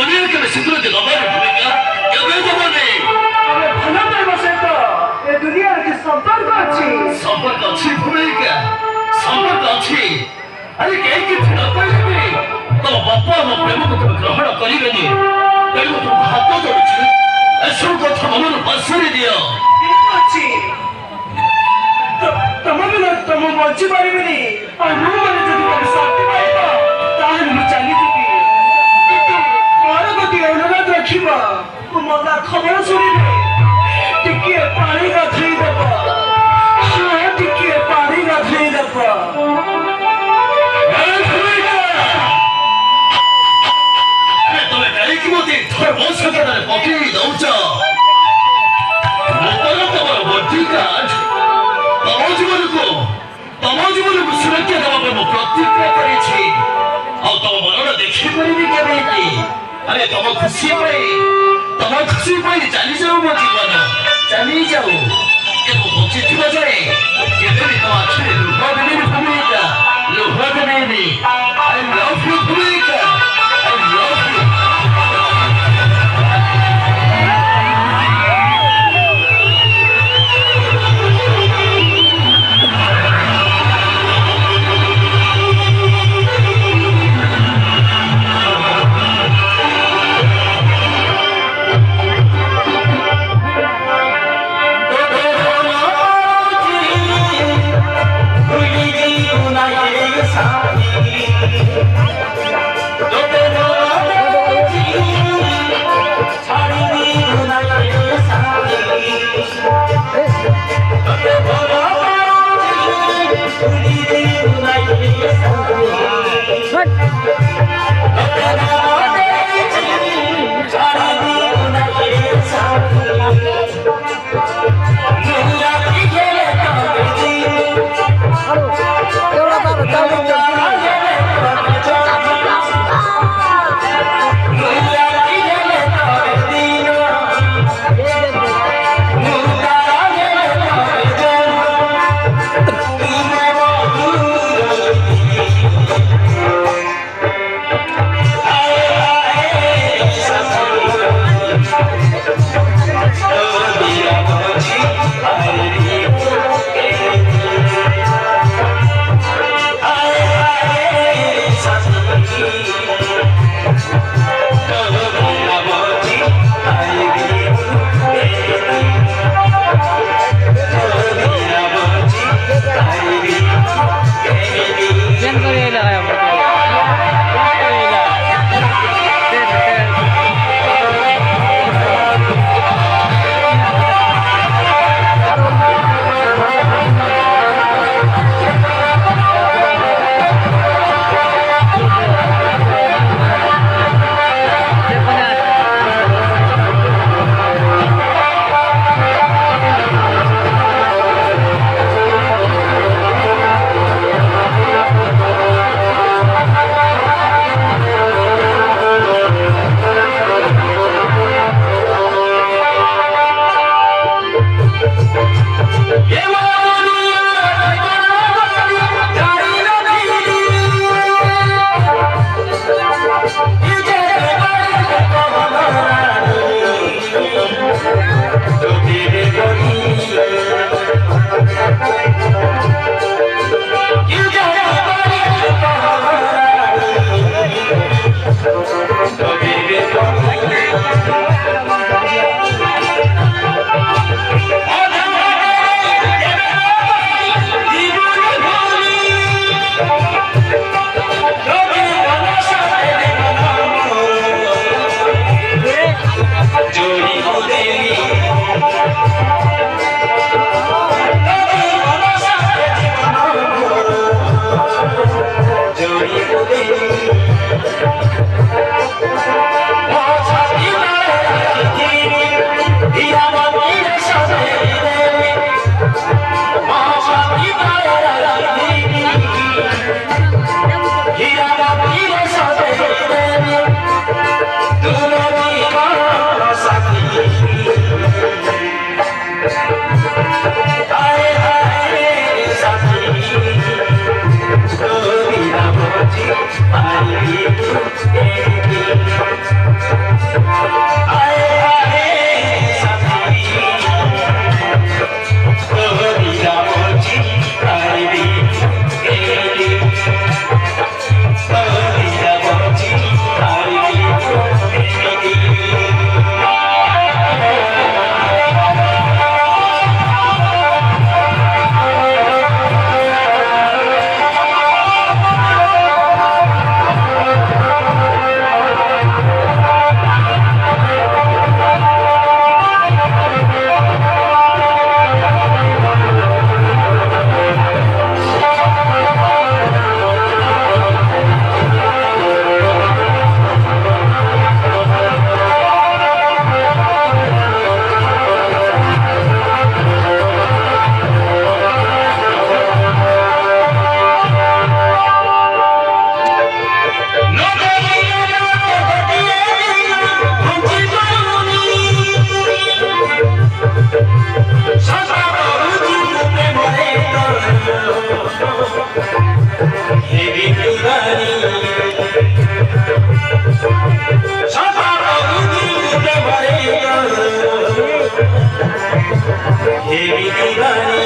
दुनिया के सिद्धि दबाने भूमिका केबे दबाने अबे भला पाइबा सहित ए दुनिया के संपर्क अछि भूमिका संपर्क अछि अरे कहीं की फिर पाइबे तो बापा हम प्रेम को ग्रहण करिबेनी तेणु तुम हाथ जोड़ुछि एसो कथा मन बसरी दियो अछि तम बिना तम बंची पारिबेनी और मु माने जदि तम शक्ति पाइबा ताहन मु चली जिबी और गति अनुरोध रखिबा तू मजा खबर सुनिबे टिके पानी गाथई दबा हां टिके पानी गाथई दबा सुरक्षा देवा प्रतिज्ञा करी तम मरण देखिपारि अरे तम खुशी चली जाऊ मो जीवन चली जाऊ बची थी जाए केवे तो आखिर लुह देनी भूमिका लुह देनी आई लव यू भूमिका आई लव यू I ହେବି ଦିବାନୀ